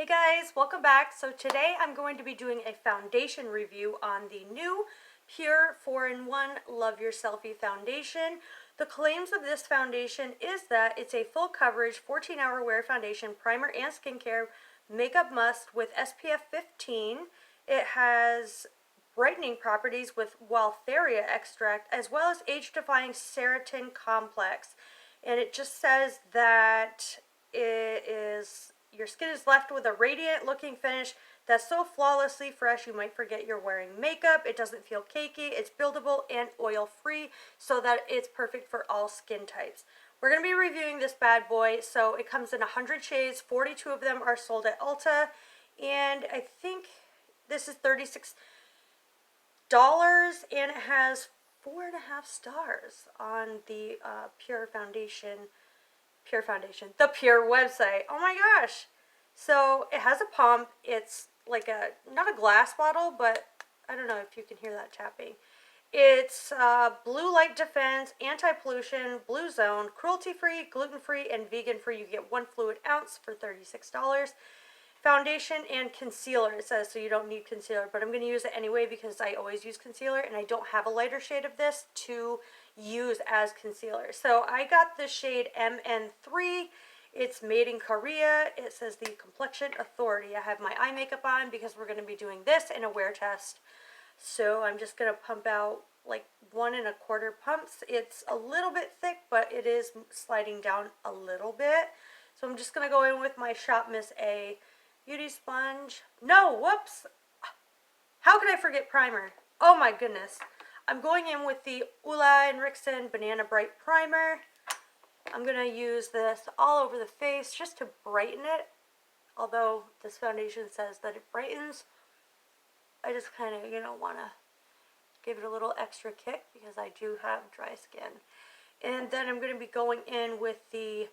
Hey guys, welcome back. So today I'm going to be doing a foundation review on the new Pure 4-in-1 Love Your Selfie foundation. The claims of this foundation is that it's a full coverage 14-hour wear foundation, primer and skincare makeup must with SPF 15. It has brightening properties with Waltheria extract as well as age-defying keratin complex. And it just says that your skin is left with a radiant looking finish that's so flawlessly fresh you might forget you're wearing makeup. It doesn't feel cakey, it's buildable and oil free so that it's perfect for all skin types. We're going to be reviewing this bad boy. So it comes in 100 shades, 42 of them are sold at Ulta, and I think this is $36 and it has 4.5 stars on the Pure Foundation, the Pure website. Oh my gosh. So it has a pump. It's like not a glass bottle, but I don't know if you can hear that tapping. It's blue light defense, anti-pollution, blue zone, cruelty-free, gluten-free, and vegan-free. You get 1 fluid ounce for $36. Foundation and concealer, it says, so you don't need concealer, but I'm going to use it anyway because I always use concealer and I don't have a lighter shade of this to use as concealer. So I got the shade MN3. It's made in Korea. It says the Complexion Authority. I have my eye makeup on because we're going to be doing this in a wear test. So I'm just going to pump out like 1 1/4 pumps. It's a little bit thick, but it is sliding down a little bit. So I'm just going to go in with my Shop Miss A beauty sponge. No, whoops. How could I forget primer? Oh my goodness. I'm going in with the Ulla Henriksen Banana Bright Primer. I'm going to use this all over the face just to brighten it. Although this foundation says that it brightens, I just kind of, want to give it a little extra kick because I do have dry skin. And then I'm going to be going in with the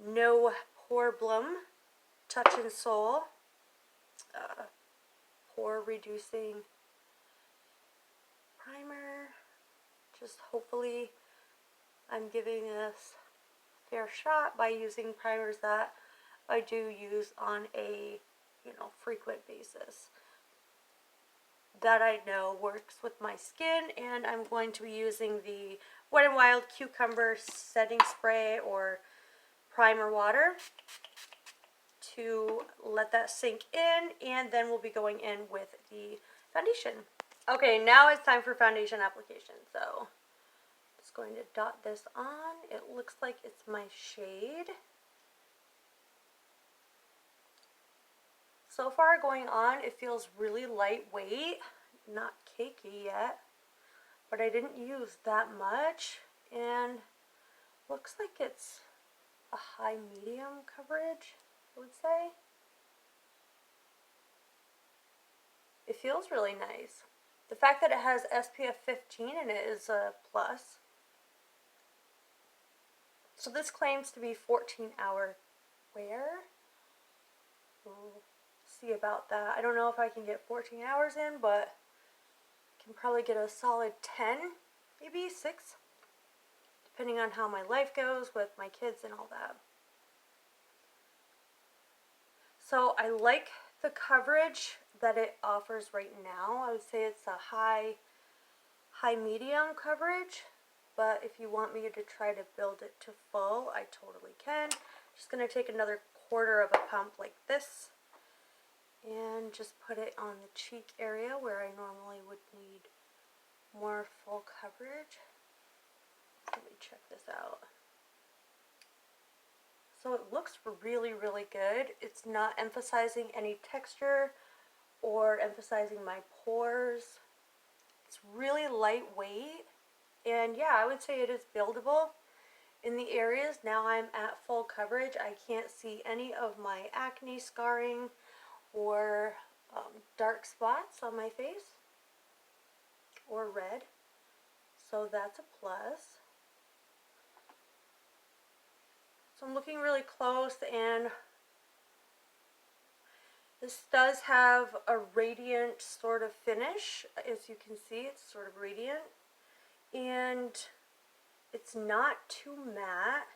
No Problem Touch and Soul pore reducing primer. Just hopefully I'm giving this a fair shot by using primers that I do use on a frequent basis that I know works with my skin. And I'm going to be using the Wet n Wild Cucumber Setting Spray or Primer Water to let that sink in, and then we'll be going in with the foundation. Okay, now it's time for foundation application. So I'm just going to dot this on. It looks like it's my shade. So far going on, it feels really lightweight, not cakey yet, but I didn't use that much, and looks like it's a high medium coverage, I would say. It feels really nice. The fact that it has SPF 15 in it is a plus. So this claims to be 14-hour wear. We'll see about that. I don't know if I can get 14 hours in, but I can probably get a solid 10, maybe 6, depending on how my life goes with my kids and all that. So I like the coverage that it offers right now. I would say it's a high medium coverage, but if you want me to try to build it to full, I totally can. Just going to take another 1/4 of a pump like this and just put it on the cheek area where I normally would need more full coverage. Let me check this out. So it looks really, really good. It's not emphasizing any texture or emphasizing my pores. It's really lightweight. And yeah, I would say it is buildable in the areas. Now I'm at full coverage. I can't see any of my acne scarring or dark spots on my face or red. So that's a plus. So I'm looking really close, and this does have a radiant sort of finish. As you can see, it's sort of radiant, and it's not too matte.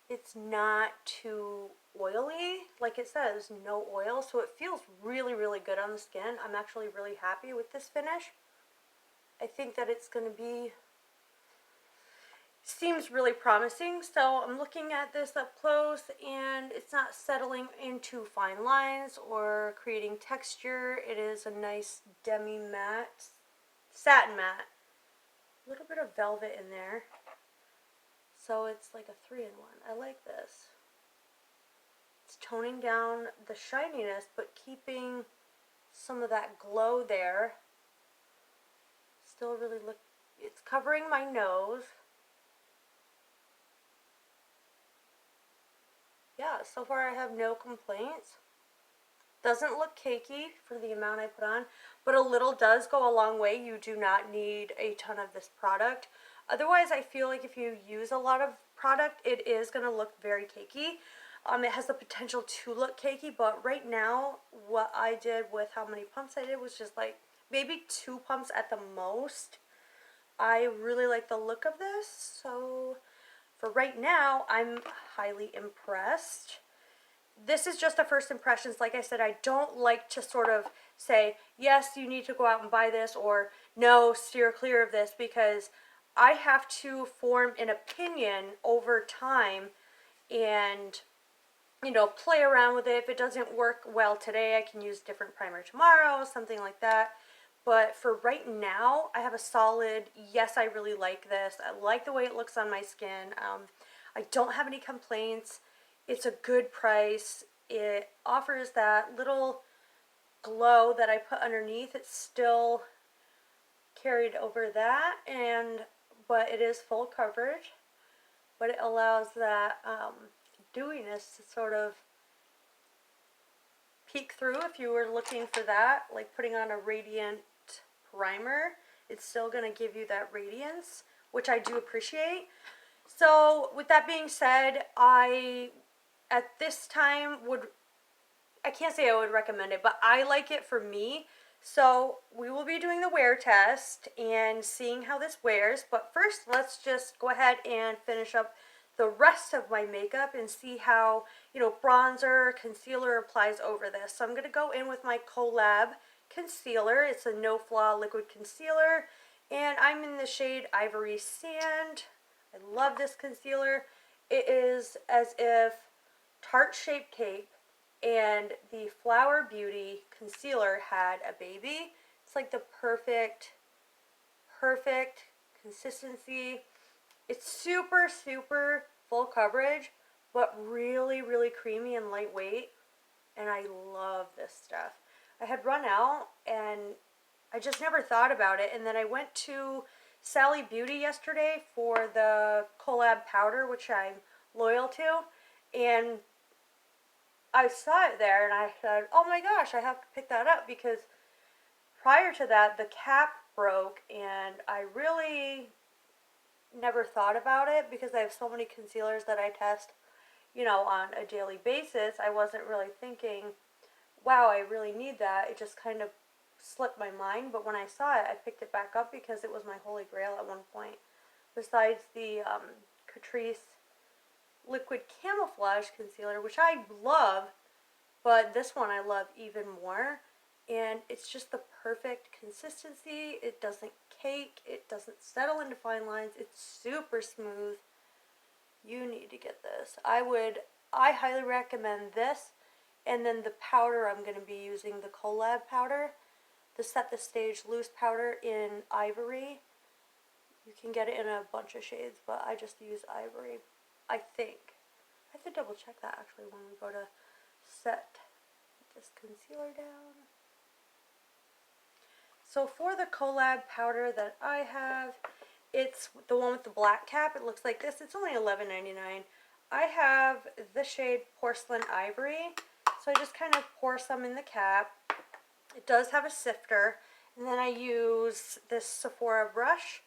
It's not too oily. Like it says, no oil. So it feels really, really good on the skin. I'm actually really happy with this finish. I think that it's going to be, seems really promising. So I'm looking at this up close and it's not settling into fine lines or creating texture. It is a nice demi matte, satin matte. A little bit of velvet in there. So it's like a 3-in-1. I like this. It's toning down the shininess but keeping some of that glow there. Still really look, it's covering my nose. Yeah, so far I have no complaints. Doesn't look cakey for the amount I put on, but a little does go a long way. You do not need a ton of this product. Otherwise, I feel like if you use a lot of product, it is going to look very cakey. It has the potential to look cakey, but right now, what I did with how many pumps I did was just like maybe 2 pumps at the most. I really like the look of this, so for right now, I'm highly impressed. This is just a first impressions. Like I said, I don't like to sort of say, yes, you need to go out and buy this, or no, steer clear of this, because I have to form an opinion over time and, you know, play around with it. If it doesn't work well today, I can use different primer tomorrow, something like that. But for right now, I have a solid, yes, I really like this. I like the way it looks on my skin. I don't have any complaints. It's a good price. It offers that little glow that I put underneath. It's still carried over that, but it is full coverage. But it allows that dewiness to sort of peek through if you were looking for that, like putting on a radiant primer. It's still going to give you that radiance, which I do appreciate. So with that being said, I at this time I can't say I would recommend it, but I like it for me. So we will be doing the wear test and seeing how this wears. But first, let's just go ahead and finish up the rest of my makeup and see how, you know, bronzer, concealer applies over this. So I'm going to go in with my Collab concealer. It's a no flaw liquid concealer, and I'm in the shade Ivory Sand. I love this concealer. It is as if Tarte Shape Tape and the Flower Beauty concealer had a baby. It's like the perfect consistency. It's super, super full coverage, but really, really creamy and lightweight. And I love this stuff. I had run out and I just never thought about it. And then I went to Sally Beauty yesterday for the Collab powder, which I'm loyal to. And I saw it there and I said, oh my gosh, I have to pick that up, because prior to that, the cap broke and I really never thought about it because I have so many concealers that I test, you know, on a daily basis. I wasn't really thinking, wow, I really need that. It just kind of slipped my mind. But when I saw it, I picked it back up because it was my holy grail at one point. Besides the Catrice Liquid Camouflage Concealer, which I love, but this one I love even more. And it's just the perfect consistency. It doesn't cake. It doesn't settle into fine lines. It's super smooth. You need to get this. I highly recommend this. And then the powder, I'm going to be using the Collab powder, the Set the Stage Loose powder in Ivory. You can get it in a bunch of shades, but I just use Ivory, I think. I have to double check that actually when we go to set this concealer down. So for the Collab powder that I have, it's the one with the black cap. It looks like this. It's only $11.99. I have the shade Porcelain Ivory. So I just kind of pour some in the cap. It does have a sifter. And then I use this Sephora brush.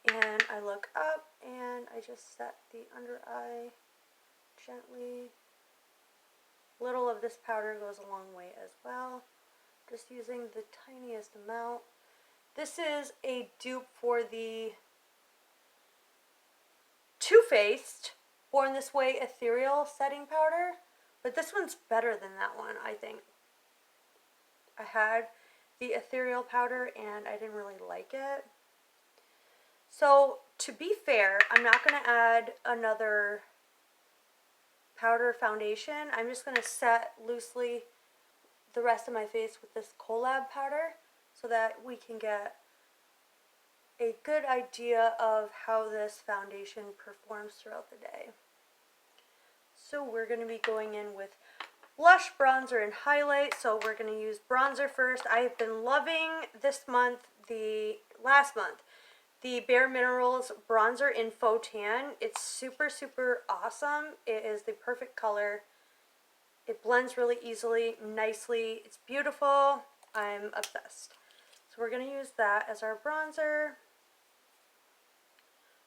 And I look up and I just set the under eye gently. Little of this powder goes a long way as well. Just using the tiniest amount. This is a dupe for the Too Faced Born This Way Ethereal Setting Powder, But this one's better than that one, I think. I had the ethereal powder and I didn't really like it. So, to be fair, I'm not going to add another powder foundation. I'm just going to set loosely the rest of my face with this Collab powder so that we can get a good idea of how this foundation performs throughout the day. So we're going to be going in with blush, bronzer, and highlight. So we're going to use bronzer first. I have been loving this month, last month, the Bareminerals bronzer in faux tan. It's super, super awesome. It is the perfect color. It blends really easily, nicely. It's beautiful. I'm obsessed. So we're going to use that as our bronzer.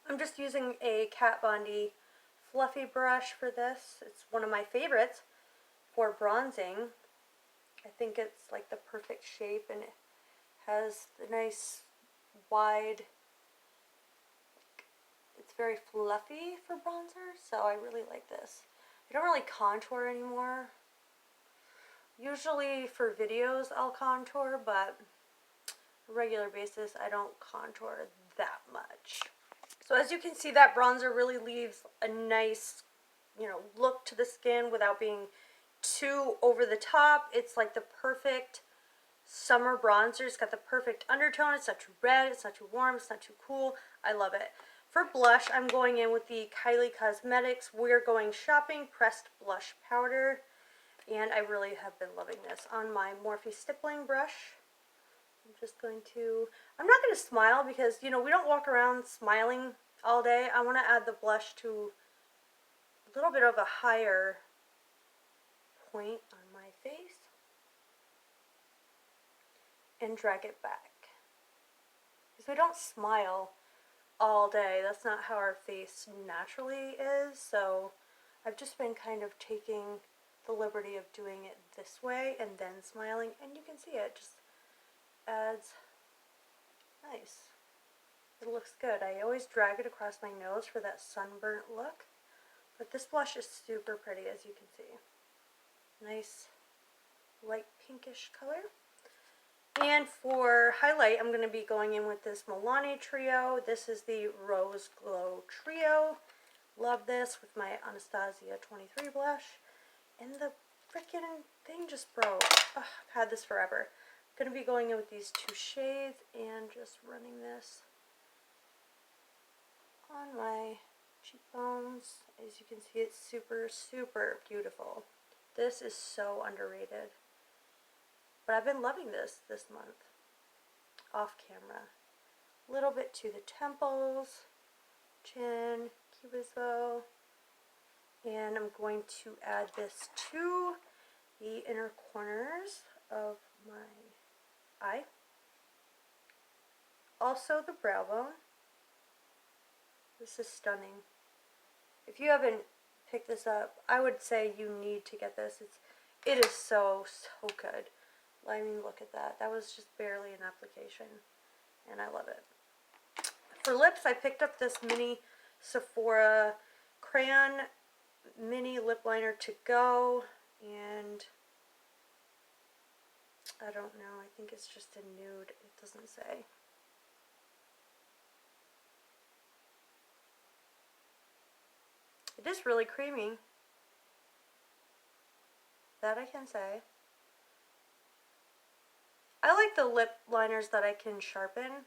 I'm just using a Kat Von D fluffy brush for this. It's one of my favorites for bronzing. I think it's like the perfect shape and it has the nice wide, it's very fluffy for bronzer, so I really like this. I don't really contour anymore. Usually for videos I'll contour, but on a regular basis I don't contour that much. So as you can see, that bronzer really leaves a nice, look to the skin without being too over the top. It's like the perfect summer bronzer. It's got the perfect undertone. It's not too red, it's not too warm, it's not too cool. I love it. For blush, I'm going in with the Kylie Cosmetics We're Going Shopping Pressed Blush Powder. And I really have been loving this on my Morphe stippling brush. I'm just going to, I'm not going to smile because, we don't walk around smiling all day. I want to add the blush to a little bit of a higher point on my face and drag it back. Because we don't smile all day. That's not how our face naturally is. So I've just been kind of taking the liberty of doing it this way and then smiling, and you can see it just adds nice. It looks good. I always drag it across my nose for that sunburnt look, but this blush is super pretty, as you can see. Nice light pinkish color. And for highlight, I'm going to be going in with this Milani trio. This is the Rose Glow Trio. Love this with my Anastasia 23 blush. And the freaking thing just broke. Ugh, I've had this forever. I'm going to be going in with these two shades and just running this on my cheekbones. As you can see, it's super, super beautiful. This is so underrated. But I've been loving this month. Off camera. A little bit to the temples, chin, cubismo. And I'm going to add this to the inner corners of my eye. Also the brow bone. This is stunning. If you haven't picked this up, I would say you need to get this. It is so, so good. I mean, look at that. That was just barely an application. And I love it. For lips, I picked up this mini Sephora crayon mini lip liner to go, and I don't know, I think it's just a nude, it doesn't say. It is really creamy, that I can say. I like the lip liners that I can sharpen,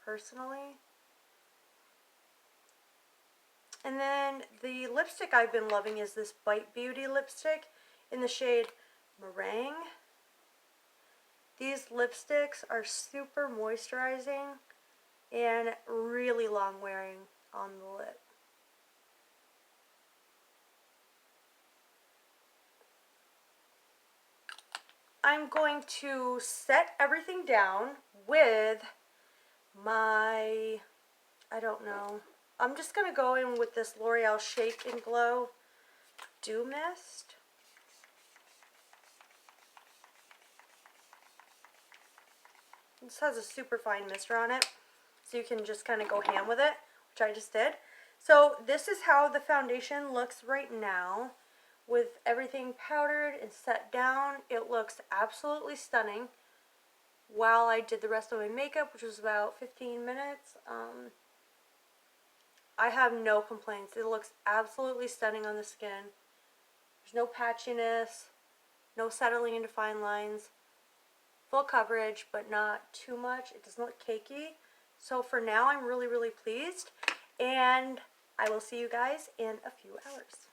personally. And then the lipstick I've been loving is this Bite Beauty lipstick in the shade Meringue. These lipsticks are super moisturizing and really long wearing on the lip. I'm going to set everything down with my, I don't know, I'm just going to go in with this Loreal Shake and Glow Dew Mist. This has a super fine mister on it, so you can just kind of go ham with it, which I just did. So this is how the foundation looks right now. with everything powdered and set down, it looks absolutely stunning. While I did the rest of my makeup, which was about 15 minutes, I have no complaints. It looks absolutely stunning on the skin. There's no patchiness, no settling into fine lines. Full coverage, but not too much. It doesn't look cakey. So for now, I'm really, really pleased. And I will see you guys in a few hours.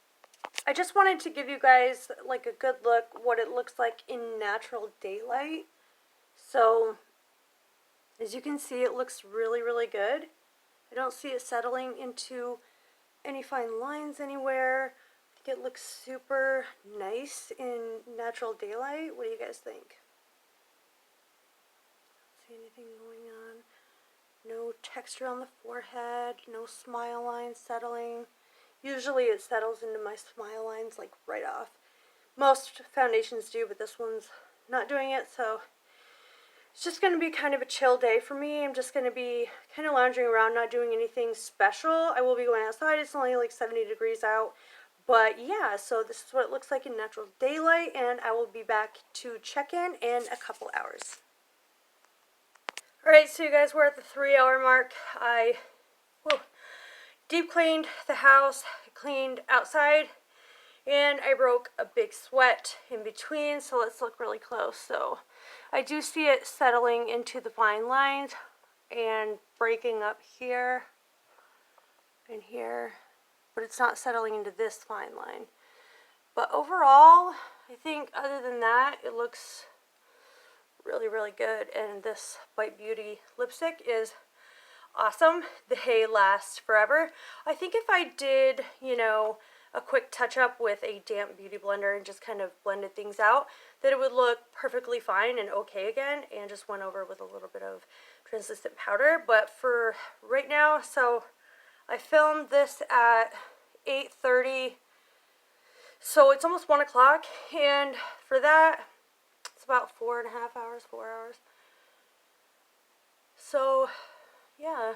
I just wanted to give you guys like a good look what it looks like in natural daylight. So as you can see, it looks really, really good. I don't see it settling into any fine lines anywhere. I think it looks super nice in natural daylight. What do you guys think? See anything going on? No texture on the forehead, no smile lines settling. Usually it settles into my smile lines like right off. Most foundations do, but this one's not doing it, so it's just going to be kind of a chill day for me. I'm just going to be kind of lounging around, not doing anything special. I will be going outside. It's only like 70 degrees out. But yeah, so this is what it looks like in natural daylight, and I will be back to check in a couple hours. Alright, so you guys, we're at the 3-hour mark. I deep cleaned the house, cleaned outside, and I broke a big sweat in between, so let's look really close. So I do see it settling into the fine lines and breaking up here and here, but it's not settling into this fine line. But overall, I think other than that, it looks really, really good. And this White Beauty lipstick is awesome. They last forever. I think if I did, you know, a quick touch up with a damp beauty blender and just kind of blended things out, that it would look perfectly fine and okay again, and just went over with a little bit of translucent powder. But for right now, so I filmed this at 8:30, so it's almost 1 o'clock, and for that, it's about 4.5 hours, 4 hours. So, yeah.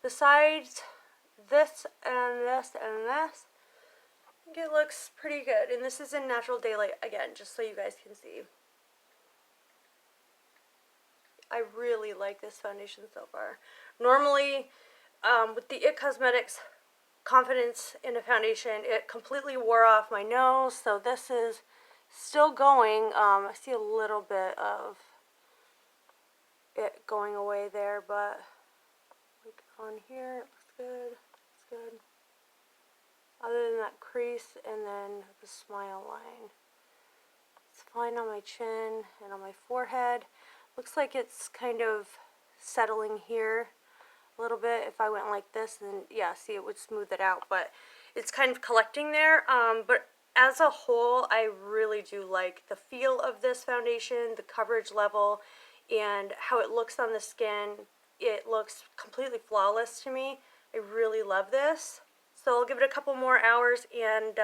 Besides this and this and this, I think it looks pretty good. And this is in natural daylight again, just so you guys can see. I really like this foundation so far. Normally, with the IT Cosmetics Confidence in a foundation, it completely wore off my nose, so this is still going. I see a little bit of it going away there, but like on here, it looks good. It's good. Other than that crease and then the smile line. It's fine on my chin and on my forehead. Looks like it's kind of settling here a little bit. If I went like this, then yeah, see, it would smooth it out, but it's kind of collecting there. But as a whole, I really do like the feel of this foundation, the coverage level, and how it looks on the skin. It looks completely flawless to me. I really love this. So I'll give it a couple more hours and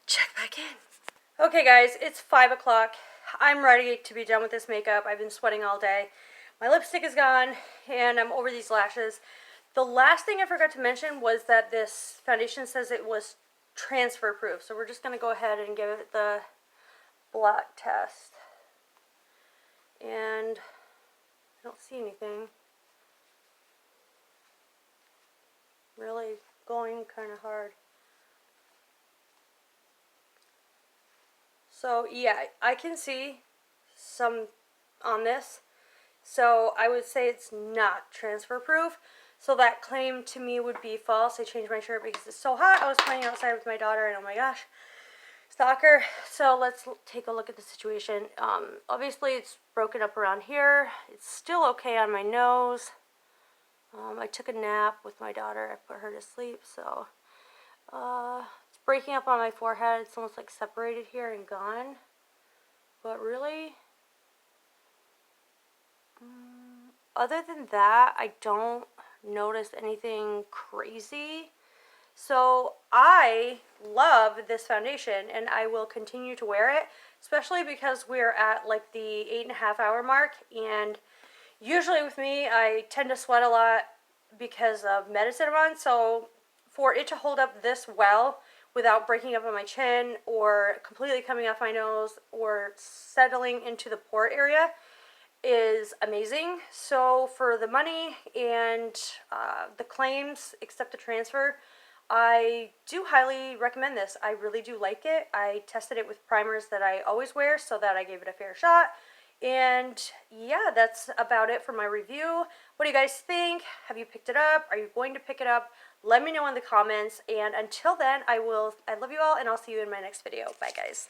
check back in. Okay guys, it's 5 o'clock. I'm ready to be done with this makeup. I've been sweating all day. My lipstick is gone and I'm over these lashes. The last thing I forgot to mention was that this foundation says it was transfer proof. So we're just going to go ahead and give it the blot test. And I don't see anything. Really going kind of hard. So yeah, I can see some on this. So I would say it's not transfer proof. So that claim to me would be false. I changed my shirt because it's so hot. I was playing outside with my daughter and oh my gosh, stalker. So let's take a look at the situation. Obviously it's broken up around here. It's still okay on my nose. I took a nap with my daughter. I put her to sleep. So it's breaking up on my forehead. It's almost like separated here and gone. But really, other than that, I don't notice anything crazy. So I love this foundation and I will continue to wear it, especially because we're at like the 8.5 hour mark, and usually with me I tend to sweat a lot because of medicine I'm on. So for it to hold up this well without breaking up on my chin or completely coming off my nose or settling into the pore area is amazing. So for the money and the claims, except the transfer, I do highly recommend this. I really do like it. I tested it with primers that I always wear, so that I gave it a fair shot. And yeah, that's about it for my review. What do you guys think? Have you picked it up? Are you going to pick it up? Let me know in the comments. And until then, I love you all, and I'll see you in my next video. Bye, guys.